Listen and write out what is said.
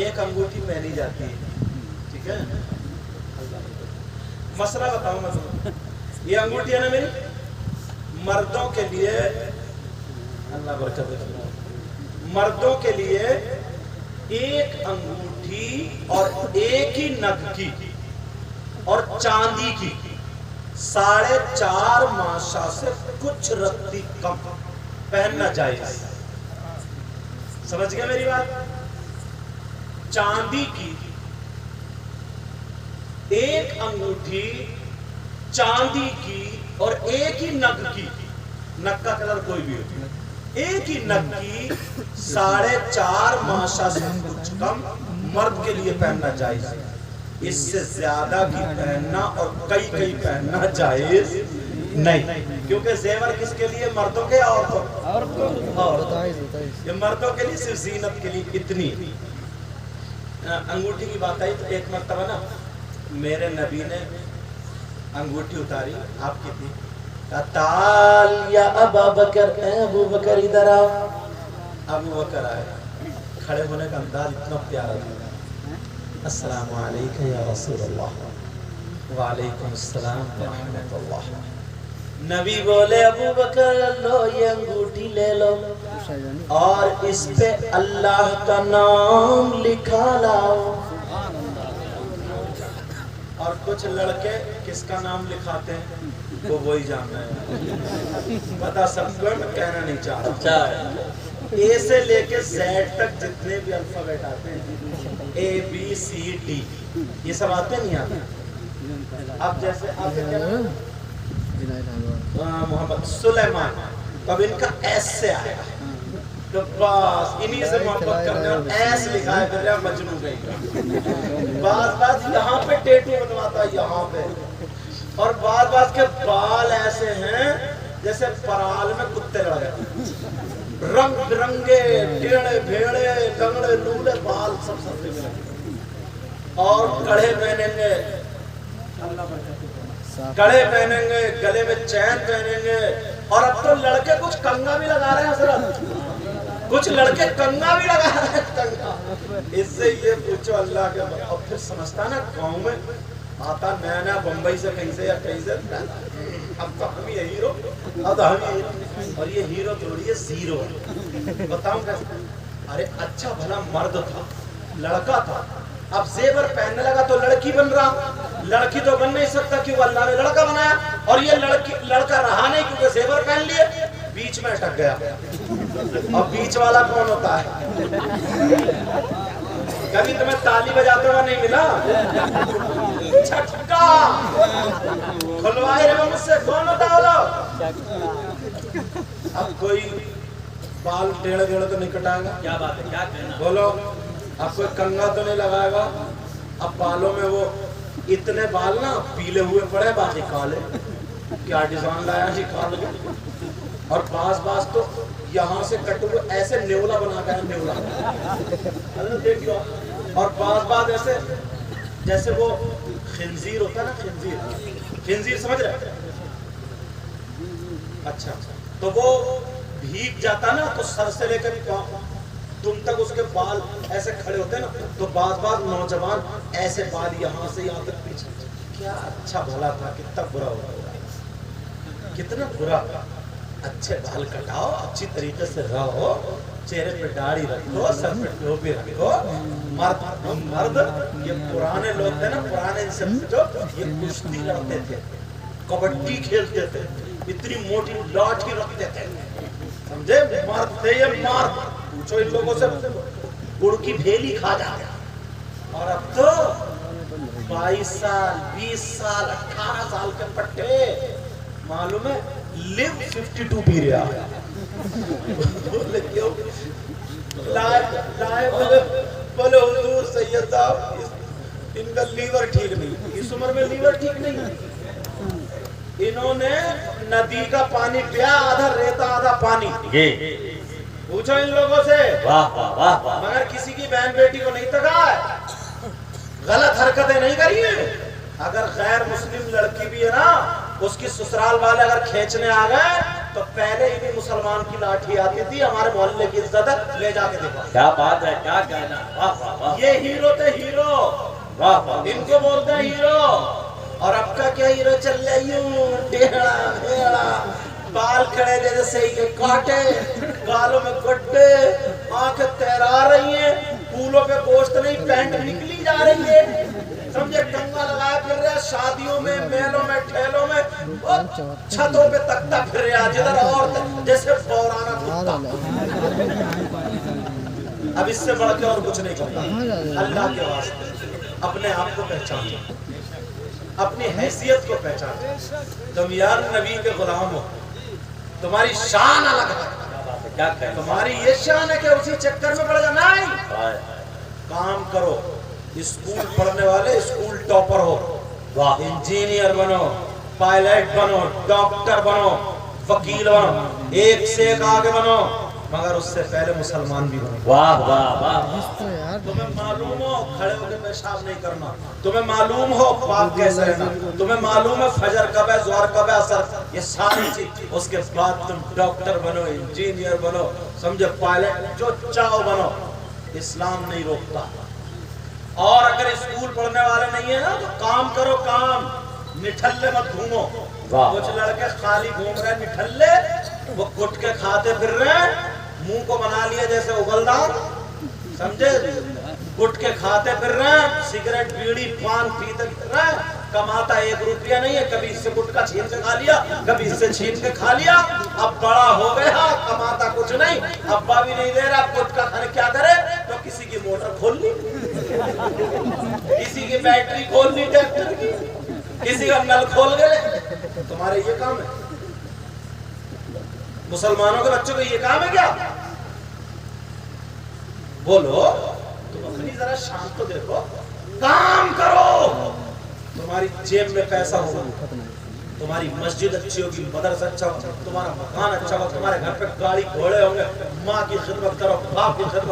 ایک انگوٹھی پہنی جاتی ہے، ٹھیک ہے؟ مسئلہ بتاؤں میں تمہیں، یہ انگوٹھی ہے نا میری، مردوں کے لیے، اللہ برکت دے، مردوں کے لیے ایک انگوٹھی اور ایک ہی نگ کی اور چاندی کی 4.5 ماشا سے کچھ رتی کم پہننا جائز۔ سمجھ گئے میری بات؟ چاندی کی ایک انگوٹھی، چاندی کی اور ایک ہی نگ کی، نگ کا کلر کوئی بھی ہوتی ہے، ایک ہی نگ کی 4.5 ماشا سے کچھ کم مرد کے لیے پہننا جائز، اس سے زیادہ کی پہننا اور کئی پہننا جائز نہیں، کیونکہ زیور کس کے لیے؟ مردوں کے یا عورتوں؟ یہ مردوں کے لیے صرف زینت کے لیے اتنی۔ انگوٹھی کی بات آئی تو ایک مرتبہ نا میرے نبی نے انگوٹھی اتاری، آپ کی تھی، کہا تعال یا ابا بکر، اے ابو بکر ادھر آؤ۔ ابو بکر آئے، کھڑے ہونے کا انداز اتنا پیارا تھا، السلام علیکم یا رسول اللہ، وعلیکم السلام ورحمۃ اللہ۔ نبی بولے ابو بکر لو یہ انگوٹھی لے لو اور اس پہ اللہ کا نام لکھا لاؤ۔ اور کچھ لڑکے کس کا نام لکھاتے ہیں وہ وہی جاننا ہے، پتا سب کو، میں کہنا نہیں چاہتا، اے سے لے کے زیڈ تک جتنے بھی الفابیٹ آتے ہیں، اے بی سی ڈی، یہ سب آتے نہیں آتے؟ اب جیسے آپ کے کیا نام؟ محمد سلیمان، اب ان کا ایس سے آئے گا تو بس انہی سے محبت کرنے، اور ایس لکھا ہے پھر مجنون گئی، بعض یہاں پہ ٹیٹو بنواتا ہے یہاں پہ، اور بعض کے بال ایسے ہیں جیسے پرال میں کتے لڑے، رنگ برنگے ٹیڑے بھیڑے لنگڑے لولے بال سب سے ملے، اور کڑے پہنیں گے، کڑے پہنیں گے، گلے میں چین پہنیں گے، اور اب تو لڑکے کچھ کنگا بھی لگا رہے ہیں حضرت، کچھ لڑکے کنگا بھی لگا رہے ہیں، کنگا۔ اس سے یہ پوچھو اللہ کے بعد، اور پھر سمجھتا نا گاؤں میں آتا نیا بمبئی سے کہیں سے یا کہیں سے، اب تو ہم یہ ہیرو، اب ہم یہ، اور یہ ہیرو تھوڑی ہے زیرو ہے، بتاؤں کیسے؟ ارے اچھا بھلا مرد تھا، لڑکا تھا، اب زیور پہننے لگا تو لڑکی بن رہا، لڑکی تو بن نہیں سکتا کیونکہ اللہ نے لڑکا بنایا، اور یہ لڑکا رہا نہیں کیونکہ زیور پہن لیے، بیچ میں اٹک گیا۔ اور بیچ والا کون ہوتا ہے؟ کبھی تمہیں تالی بجاتے ہوا نہیں ملا؟ چھٹکا کھلوائے رہے مجھ سے، کون ہوتا ہو لو؟ اب کوئی بال ٹیڑھے ٹیڑھے تو نہیں کٹائے گا، کیا بات ہے، کیا کہنا بولو؟ اب کوئی کنگا تو نہیں لگائے گا، اب بالوں میں وہ اتنے بال نا پیلے ہوئے پڑے باقی کالے، کیا ڈیزائن لایا جی کالے، اور بعض تو یہاں سے کٹ ہوئے ایسے نیولا بنا گیا، نیولا دیکھو، اور بعض ایسے جیسے وہ خنزیر ہوتا ہے نا، خنزیر سمجھ رہے؟ اچھا، تو وہ بھیگ جاتا نا تو سر سے لے کر تم تک اس کے بال ایسے کھڑے ہوتے ہیں نا، تو بعض نوجوان ایسے بال یہاں سے یہاں تک پیچھے، کیا اچھا بھلا تھا، کتنا برا ہوگا، کتنا برا۔ اچھے بال کٹاؤ، اچھی طریقے سے رہو، چہرے پہ داڑھی رکھو، سر پہ ٹوپی رکھو، مرد یہ پرانے لوگ تھے نا، پرانے ان سے جو یہ کشتی لڑتے تھے، کبڈی کھیلتے تھے، اتنی موٹی لاٹھی رکھتے تھے، سمجھے؟ مرد تھے یہ مرد، پوچھو ان لوگوں سے، گڑ کی بھیلی کھا جاتے، اور اب تو 22 سال 20 سال 18 سال کے پٹھے، معلوم ہے لیو 52 پی رہا ہے، بولے کیوں؟ لائے بولے حضور سید صاحب ان کا لیور ٹھیک نہیں، اس عمر میں لیور ٹھیک نہیں، انہوں نے ندی کا پانی پیا، آدھا ریتا آدھا پانی، پوچھو ان لوگوں سے، مگر کسی کی بہن بیٹی کو نہیں تکا ہے، غلط حرکتیں نہیں کری ہیں، اگر غیر مسلم لڑکی بھی ہے نا اس کی سسرال والے اگر کھینچنے آ گئے تو پہلے ہی مسلمان کی لاٹھی آتی تھی، ہمارے محلے کی عزت ہے، لے جا کے دیکھو۔ کیا بات ہے، کیا کہنا، واہ واہ واہ، یہ ہیرو تھے، ہیرو، واہ واہ، ان کو بولتے ہیں ہیرو۔ اور اب کا کیا ہیرو چل رہا ہے، یوں ٹیڑھا ٹیڑھا، بال کھڑے جیسے صحیح کے کاٹے، گالوں میں گڈے، آنکھیں تیرا رہی ہیں، پھولوں پہ گوشت نہیں، پینٹ نکلی جا رہی ہے، سمجھے کنگا لگایا پھر رہے، شادیوں میں، میلوں میں، ٹھیلوں میں، چھتوں پہ تکتا پھر رہے، جدھر عورت جیسے بورانا کتا۔ اب اس سے بڑھ کے اور کچھ نہیں کرتا۔ اللہ کے واسطے اپنے آپ کو پہچان، اپنی حیثیت کو پہچان، تم یار نبی کے غلام ہو، تمہاری شان الگ ہے، تمہاری یہ شان ہے کہ اسی چکر میں پڑ جانا ہے۔ کام کرو، اسکول پڑھنے والے اسکول ٹاپر ہو، انجینئر بنو، پائلٹ بنو، ڈاکٹر بنو، وکیل بنو، ایک سے ایک آگے بنو، مگر اس سے پہلے مسلمان بھی بنو۔ واہ واہ واہ، تمہیں معلوم ہو کھڑے ہو کے پیشاب نہیں کرنا، تمہیں معلوم ہو پاک کیسے رہنا، تمہیں معلوم ہے فجر کب ہے، ظہر کب ہے، عصر، یہ ساری چیز، اس کے بعد تم ڈاکٹر بنو، انجینئر بنو، سمجھے پائلٹ، جو چاہو بنو، اسلام نہیں روکتا۔ اور اگر اسکول پڑھنے والے نہیں ہیں نا تو کام کرو، کام، نٹھلے مت گھومو۔ کچھ لڑکے خالی گھوم رہے نٹھلے، وہ گٹ کے کھاتے پھر رہے ہیں، منہ کو بنا لیا جیسے اگلدار، سمجھے، گٹ کے کھاتے پھر رہے ہیں، سگریٹ بیڑی پان پیتے پھر رہے ہیں، کماتا 1 روپیہ نہیں ہے، کبھی اس سے گٹکا چھین کے کھا لیا، کبھی اس سے چھین کے کھا لیا، اب بڑا ہو گیا، کماتا کچھ نہیں، ابا بھی نہیں دے رہا، گٹکا کھانے کیا کرے، تو کسی کی موٹر کھول لی، کسی کی بیٹری کھول لی ٹریکٹر کی، کسی کا نل کھول گئے۔ تمہارے یہ کام ہے؟ مسلمانوں کے بچوں کو یہ کام ہے کیا؟ بولو، تم اپنی ذرا شان تو دیکھو، کام کرو، تمہاری جیب میں پیسہ ہوگا، تمہاری مسجد اچھی ہوگی، مدرسہ اچھا ہوگا، تمہارا مکان اچھا ہوگا، تمہارے گھر پہ گاڑی گھوڑے ہوں گے، ماں کی خدمت کرو، باپ کی خدمت